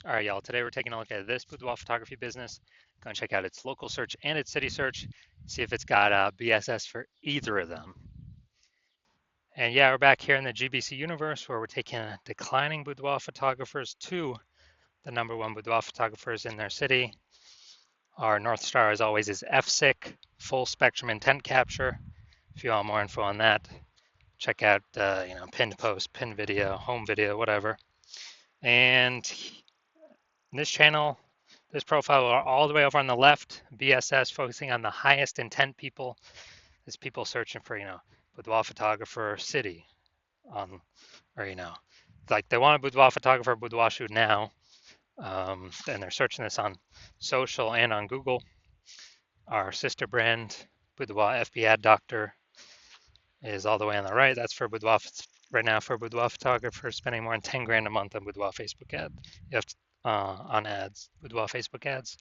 All right, y'all. Today we're taking a look at this boudoir photography business. Going to check out its local search and its city search, see if it's got BSS for either of them. And yeah, we're back here in the GBC universe where we're taking declining boudoir photographers to the #1 boudoir photographers in their city. Our North Star, as always, is FSIC, full spectrum intent capture. If you want more info on that, check out pinned post, pinned video, home video, whatever. And this channel, this profile all the way over on the left, BSS, focusing on the highest intent people. Is people searching for, boudoir photographer city, or like they want a boudoir photographer, boudoir shoot now, and they're searching this on social and on Google. Our sister brand, Boudoir FB Ad Doctor, is all the way on the right. That's for boudoir right now for boudoir photographers spending more than 10 grand a month on boudoir Facebook ad. You have to, on ads, boudoir Facebook ads.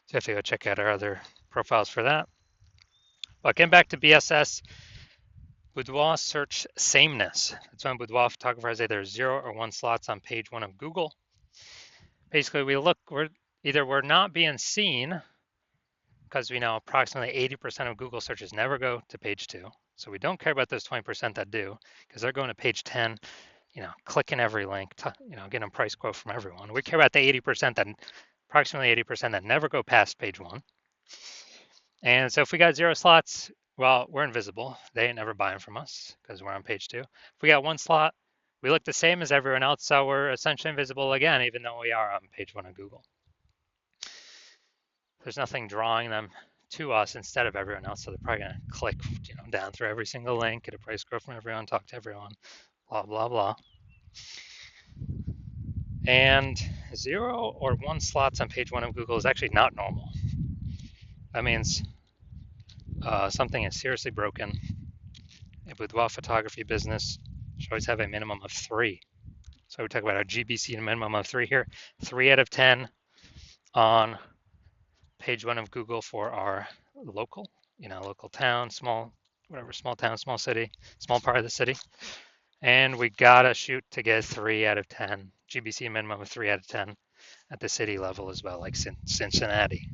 So you have to go check out our other profiles for that. But getting back to BSS, boudoir search sameness. That's when boudoir photographer has either 0 or 1 slots on page 1 of Google. Basically, we're not being seen because we know approximately 80% of Google searches never go to page 2. So we don't care about those 20% that do, because they're going to page 10, clicking every link, getting a price quote from everyone. We care about the 80% that, approximately 80% that never go past page 1. And so if we got 0 slots, well, we're invisible. They ain't never buying from us because we're on page 2. If we got 1 slot, we look the same as everyone else, so we're essentially invisible again, even though we are on page 1 of Google. There's nothing drawing them to us instead of everyone else, so they're probably going to click down through every single link, get a price quote from everyone, talk to everyone, blah, blah, blah. And 0 or 1 slots on page 1 of Google is actually not normal. That means something is seriously broken. A boudoir photography business should always have a minimum of 3. So we talk about our GBC minimum of 3 here. 3 out of 10 on page 1 of Google for our local, local town, small town, small city, small part of the city. And we gotta shoot to get 3 out of 10. GBC minimum of 3 out of 10 at the city level as well, like Cincinnati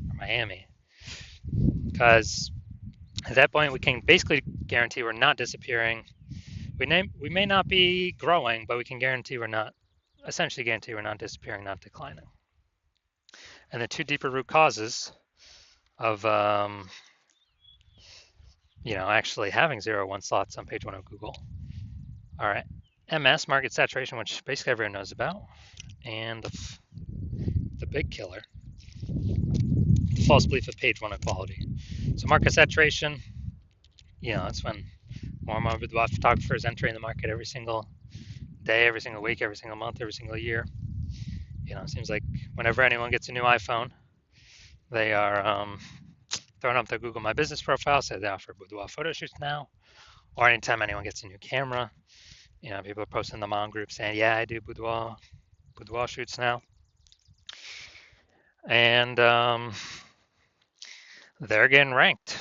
or Miami. Because at that point, we can basically guarantee we're not disappearing. We may not be growing, but we can essentially guarantee we're not disappearing, not declining. And the 2 deeper root causes of actually having 0 or 1 slots on page 1 of Google are MS, market saturation, which basically everyone knows about, and the big killer, the false belief of page 1 equality. So market saturation, that's when more and more boudoir photographers entering the market every single day, every single week, every single month, every single year. It seems like whenever anyone gets a new iPhone, they are throwing up their Google My Business profile, say they offer boudoir photo shoots now, or anytime anyone gets a new camera, people are posting in the mom group saying, yeah, I do boudoir shoots now. And they're getting ranked,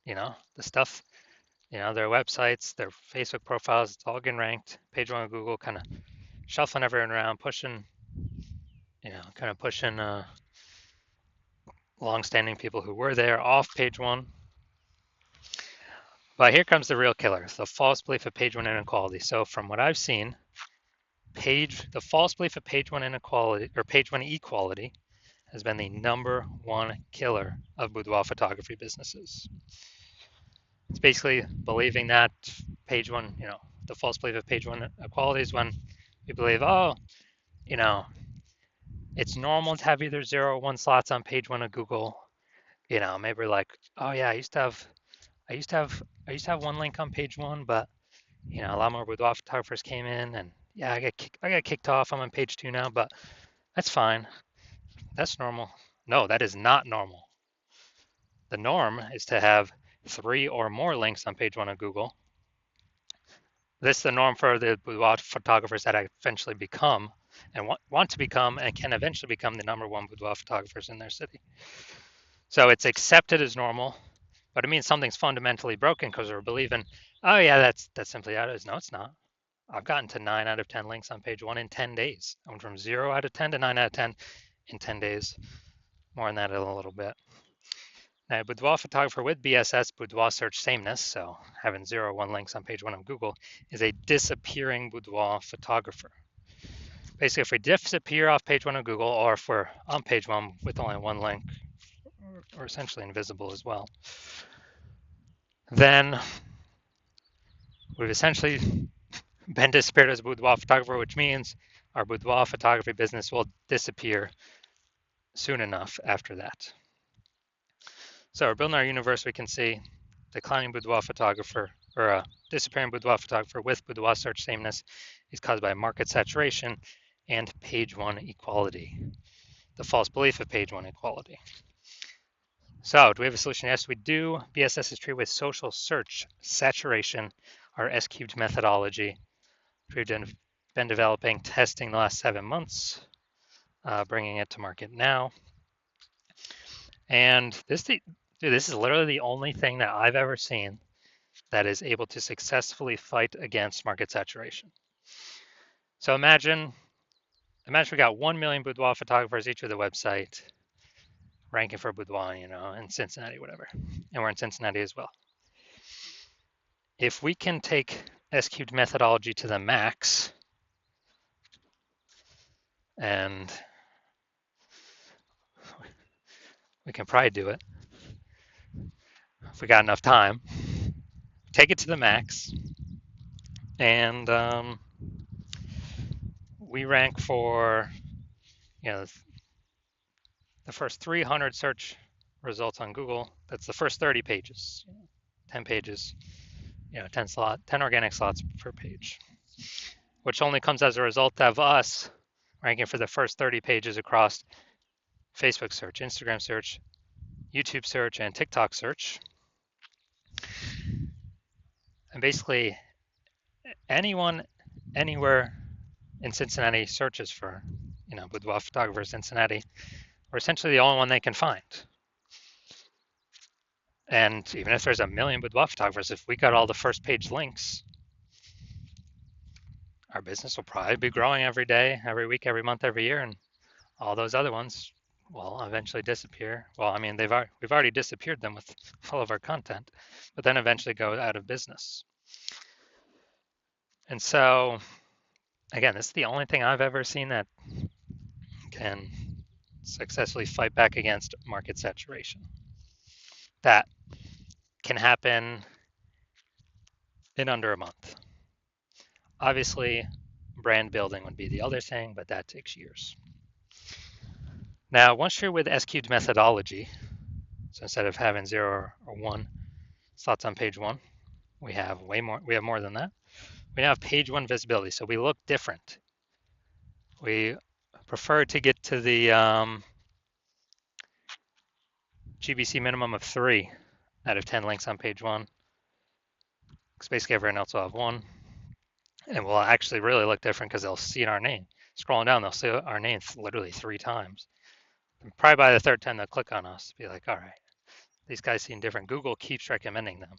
the stuff, their websites, their Facebook profiles, it's all getting ranked. Page 1 of Google, kind of shuffling everyone around, pushing long-standing people who were there off page 1. But here comes the real killer, the false belief of page 1 inequality. So from what I've seen, the false belief of page 1 inequality or page 1 equality has been the #1 killer of boudoir photography businesses. It's basically believing that page 1, the false belief of page 1 equality is when you believe, it's normal to have either 0 or 1 slots on page 1 of Google. Maybe we're like, oh yeah, I used to have 1 link on page 1, but a lot more boudoir photographers came in, and yeah, I got kicked off. I'm on page 2 now, but that's fine. That's normal. No, that is not normal. The norm is to have 3 or more links on page 1 of Google. This is the norm for the boudoir photographers that eventually become and want to become and can eventually become the #1 boudoir photographers in their city. So it's accepted as normal, but it means something's fundamentally broken because we're believing, oh yeah, that's simply how it is. No, it's not. I've gotten to 9 out of 10 links on page 1 in 10 days. I went from 0 out of 10 to 9 out of 10 in 10 days. More on that in a little bit. Now, boudoir photographer with BSS, boudoir search sameness, so having 0 or 1 links on page 1 of Google, is a disappearing boudoir photographer. Basically, if we disappear off page 1 of Google, or if we're on page 1 with only 1 link, or essentially invisible as well, then we've essentially been disappeared as a boudoir photographer, which means our boudoir photography business will disappear soon enough after that. So we're building our universe. We can see declining boudoir photographer, or a disappearing boudoir photographer with boudoir search sameness is caused by market saturation and page 1 equality, the false belief of page 1 equality. So do we have a solution? Yes, we do. BSS is treated with social search saturation, our S-cubed methodology, which we've been developing, testing the last 7 months, bringing it to market now. And this is literally the only thing that I've ever seen that is able to successfully fight against market saturation. So imagine we got 1 million boudoir photographers each with a website, ranking for boudoir, in Cincinnati, whatever. And we're in Cincinnati as well. If we can take S-cubed methodology to the max, and we can probably do it if we got enough time, take it to the max, and we rank for, the first 300 search results on Google. That's the first 30 pages, 10 pages, 10 organic slots per page, which only comes as a result of us ranking for the first 30 pages across Facebook search, Instagram search, YouTube search, and TikTok search. And basically, anyone, anywhere in Cincinnati searches for, boudoir photographer Cincinnati, we're essentially the only one they can find. And even if there's a million boudoir photographers, if we got all the first page links, our business will probably be growing every day, every week, every month, every year, and all those other ones will eventually disappear. Well, I mean, we've already disappeared them with all of our content, but then eventually go out of business. And so, again, this is the only thing I've ever seen that can successfully fight back against market saturation. That can happen in under a month. Obviously, brand building would be the other thing, but that takes years. Now, once you're with S-cubed methodology, so instead of having 0 or 1 slots on page 1, we have more than that. We now have page 1 visibility, so we look different. We prefer to get to the GBC minimum of 3 out of 10 links on page 1, because basically everyone else will have 1. And we'll actually really look different because they'll see our name. Scrolling down, they'll see our name literally 3 times. And probably by the 3rd time, they'll click on us, be like, all right, these guys seem different. Google keeps recommending them.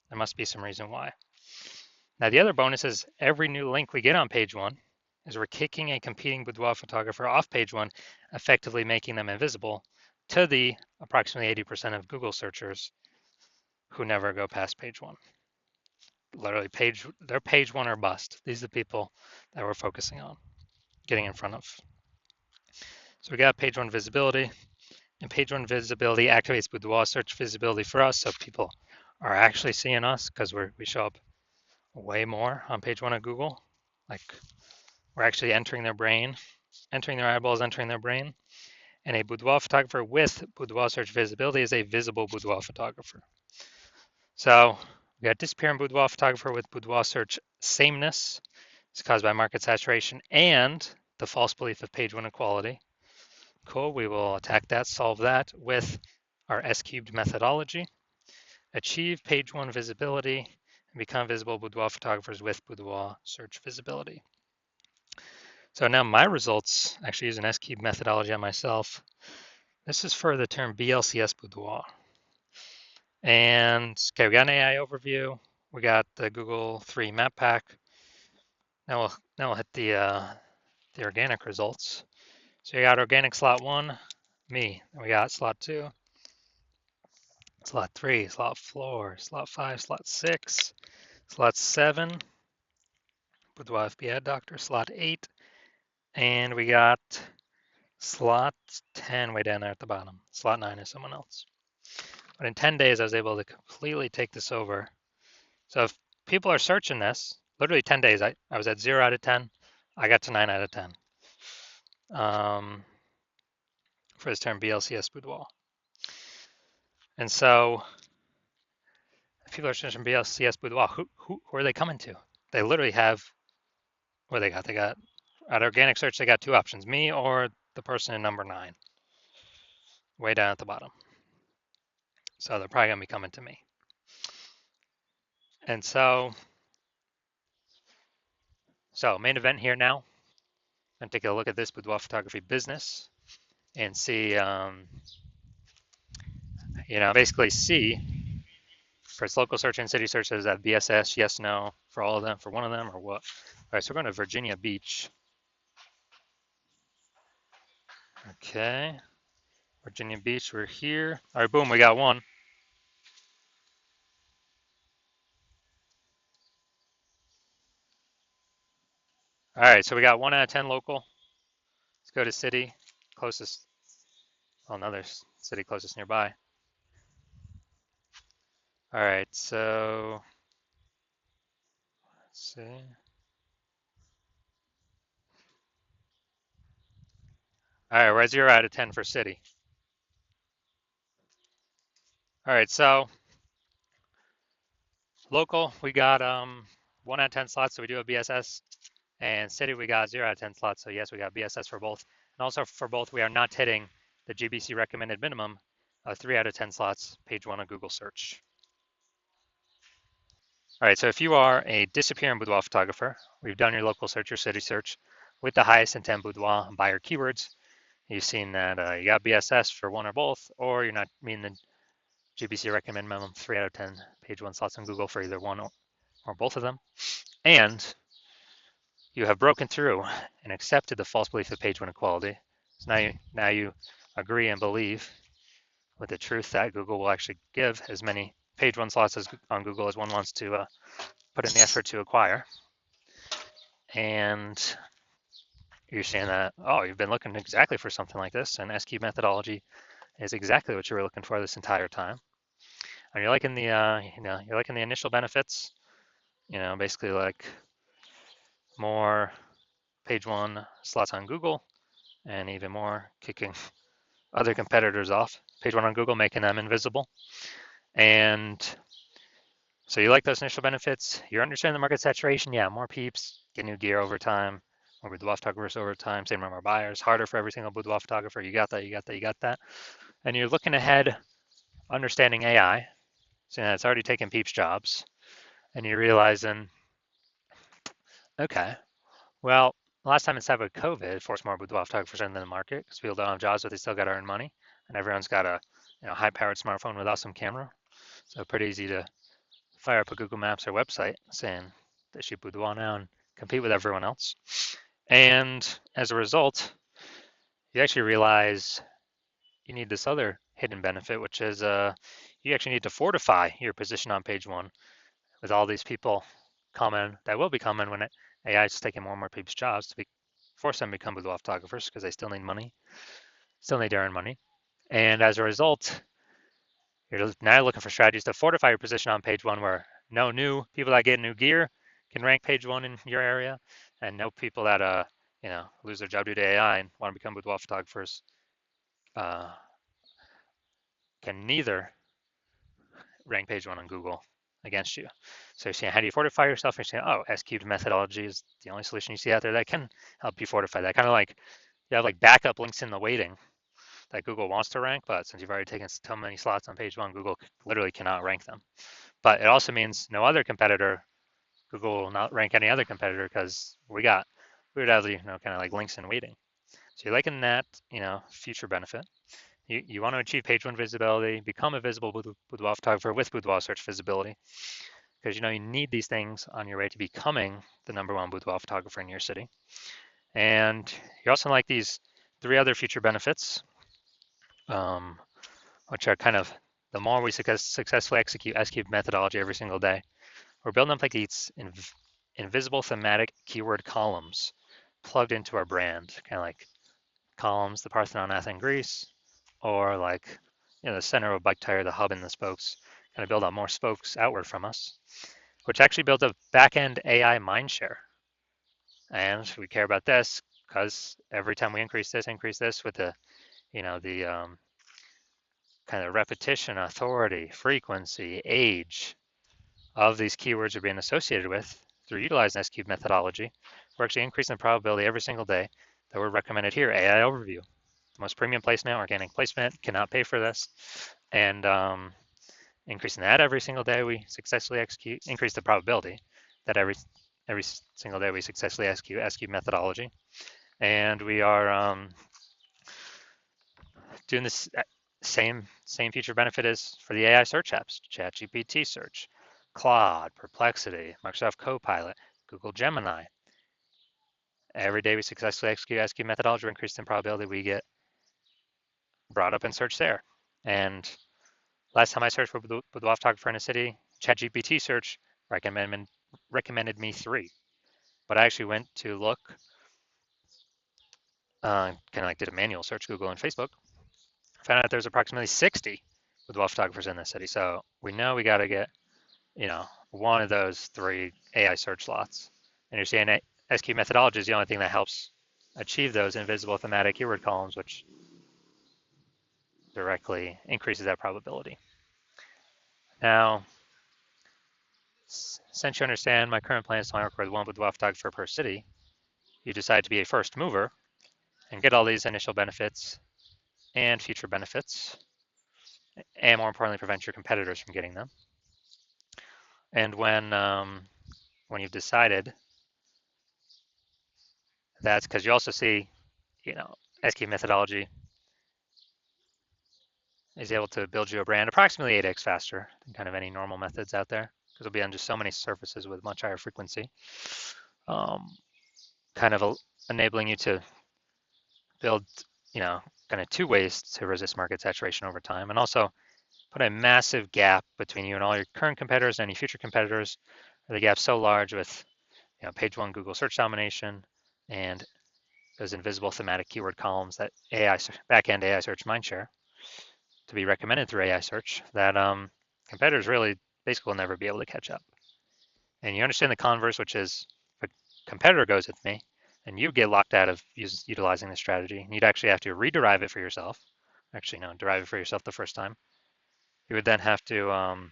There must be some reason why. Now, the other bonus is every new link we get on page 1 is we're kicking a competing boudoir photographer off page 1, effectively making them invisible to the approximately 80% of Google searchers who never go past page 1. Literally, they're page 1 or bust. These are the people that we're focusing on, getting in front of. So we got page 1 visibility, and page 1 visibility activates boudoir search visibility for us, so people are actually seeing us because we show up way more on page 1 of Google. Like, we're actually entering their brain, entering their eyeballs, entering their brain. And a boudoir photographer with boudoir search visibility is a visible boudoir photographer. So we got disappearing boudoir photographer with boudoir search sameness. It's caused by market saturation and the false belief of page 1 equality. Cool, we will attack that, solve that with our S-cubed methodology. Achieve page 1 visibility and become visible boudoir photographers with boudoir search visibility. So now my results, actually use an S-cubed methodology on myself. This is for the term BLCS boudoir. And okay, we got an AI overview. We got the Google 3 map pack. Now we'll hit the organic results. So you got organic slot 1, me. Then we got slot 2, slot 3, slot 4, slot 5, slot 6, slot 7, Boudoir FB Ad Doctor, slot 8, and we got slot 10 way down there at the bottom. Slot 9 is someone else. But in 10 days, I was able to completely take this over. So if people are searching this, literally 10 days, I was at 0 out of 10. I got to 9 out of 10 for this term BLCS Boudoir. And so if people are searching BLCS Boudoir, who are they coming to? They literally have, what they got? They got, at organic search, they got 2 options, me or the person in number 9, way down at the bottom. So they're probably going to be coming to me. And so main event here now. I'm going to take a look at this boudoir photography business and see, basically see for its local search and city search, is that BSS, yes, no, for all of them, for one of them, or what? All right, so we're going to Virginia Beach. Okay, Virginia Beach, we're here. All right, boom, we got one. All right, so we got 1 out of 10 local. Let's go to city closest. Oh, another city closest nearby. All right, so let's see. All right, we're at 0 out of 10 for city. All right, so local, we got 1 out of 10 slots, so we do have BSS. And city, we got 0 out of 10 slots, so yes, we got BSS for both. And also for both, we are not hitting the GBC recommended minimum of 3 out of 10 slots, page 1 of Google search. All right, so if you are a disappearing boudoir photographer, we've done your local search, your city search with the highest intent boudoir and buyer keywords. You've seen that you got BSS for one or both, or you're not meeting the GBC recommended minimum 3 out of 10 page 1 slots on Google for either one or both of them. And you have broken through and accepted the false belief of page 1 equality. So now you agree and believe with the truth that Google will actually give as many page 1 slots on Google as one wants to put in the effort to acquire. And you're saying that, oh, you've been looking exactly for something like this, and SQ methodology is exactly what you were looking for this entire time. And you're liking the, you're liking the initial benefits, basically like more page 1 slots on Google, and even more kicking other competitors off. Page 1 on Google, making them invisible. And so you like those initial benefits. You're understanding the market saturation. Yeah, more peeps, get new gear over time, more boudoir photographers over time, same number of buyers, harder for every single boudoir photographer. You got that, you got that, you got that. And you're looking ahead, understanding AI, seeing that it's already taken peeps' jobs. And you're realizing, okay, well, last time inside of COVID forced more boudoir photographers into the market because people don't have jobs, but they still got to earn money. And everyone's got a high-powered smartphone with awesome camera. So pretty easy to fire up a Google Maps or website saying they shoot boudoir now and compete with everyone else. And as a result, you actually realize you need this other hidden benefit, which is you actually need to fortify your position on page 1 with all these people coming that will be coming when AI is taking more and more people's jobs to force them to become boudoir photographers because they still need money, still need to earn money. And as a result, you're now looking for strategies to fortify your position on page 1 where no new people that get new gear can rank page 1 in your area, and no people that lose their job due to AI and want to become boudoir photographers can neither rank page 1 on Google against you. So you're saying, how do you fortify yourself? You're saying, oh, S-cubed methodology is the only solution you see out there that can help you fortify that. Kind of like you have like backup links in the waiting that Google wants to rank, but since you've already taken so many slots on page 1, Google literally cannot rank them. But it also means no other competitor, Google will not rank any other competitor because we would have kind of like links in waiting. So you're liking that, future benefit. You want to achieve page 1 visibility, become a visible boudoir photographer with boudoir search visibility. because you know you need these things on your way to becoming the #1 boudoir photographer in your city. And you also like these three other future benefits, um, which are kind of the more we successfully execute S-cube methodology every single day, we're building up like these invisible thematic keyword columns plugged into our brand, kind of like columns, the Parthenon, Athens, Greece, or like the center of a bike tire, the hub and the spokes, kind of build out more spokes outward from us, which actually builds a back-end AI mindshare. And we care about this because every time we increase this with the, the kind of repetition, authority, frequency, age of these keywords are being associated with through utilizing S-cube methodology, we're actually increasing the probability every single day that we're recommended here. AI overview, the most premium placement, organic placement, cannot pay for this. And increasing that every single day we successfully execute, increase the probability that every single day we successfully execute S-cube methodology. And we are doing this same feature benefit as for the AI search apps, ChatGPT search, Claude, Perplexity, Microsoft Copilot, Google Gemini. Every day we successfully execute S-cube methodology, we increase the probability we get brought up in search there. And last time I searched for boudoir photographer in a city, ChatGPT search recommended me 3. But I actually went to look, kind of like did a manual search, Google and Facebook, found out there's approximately 60 boudoir photographers in this city. So we know we got to get, one of those 3 AI search slots. And you're seeing S-cube methodology is the only thing that helps achieve those invisible thematic keyword columns, which directly increases that probability. Now, since you understand my current plan is to work with 1 boudoir photographer per city, you decide to be a first mover and get all these initial benefits and future benefits, and more importantly, prevent your competitors from getting them. And when you've decided, that's because you also see, S-cube methodology is able to build you a brand approximately 8x faster than kind of any normal methods out there, because it'll be on just so many surfaces with much higher frequency, kind of enabling you to build, kind of 2 ways to resist market saturation over time, and also put a massive gap between you and all your current competitors and any future competitors. The gap's so large with, page 1 Google search domination and those invisible thematic keyword columns that back-end AI search mindshare to be recommended through AI search that competitors really basically will never be able to catch up. And you understand the converse, which is if a competitor goes with me and you get locked out of utilizing this strategy, and you'd actually have to rederive it for yourself. Actually, no, derive it for yourself the first time. You would then have to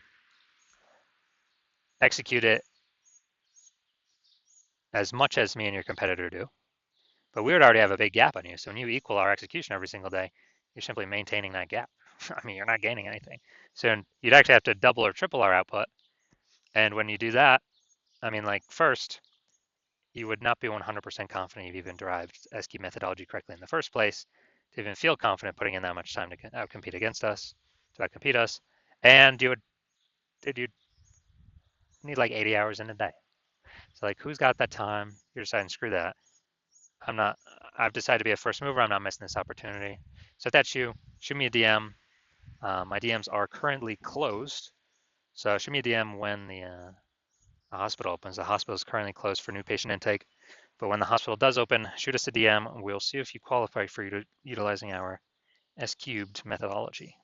execute it as much as me and your competitor do. But we would already have a big gap on you. So when you equal our execution every single day, you're simply maintaining that gap. I mean, you're not gaining anything. So you'd actually have to double or triple our output. And when you do that, I mean, like first, you would not be 100% confident you've even derived S-cube methodology correctly in the first place to even feel confident putting in that much time to outcompete against us, to outcompete us. And you'd need like 80 hours in a day. So like, who's got that time? You're deciding, screw that. I've decided to be a first mover. I'm not missing this opportunity. So if that's you, shoot me a DM. My DMs are currently closed. So shoot me a DM when the hospital opens. The hospital is currently closed for new patient intake. But when the hospital does open, shoot us a DM. We'll see if you qualify for utilizing our S-cubed methodology.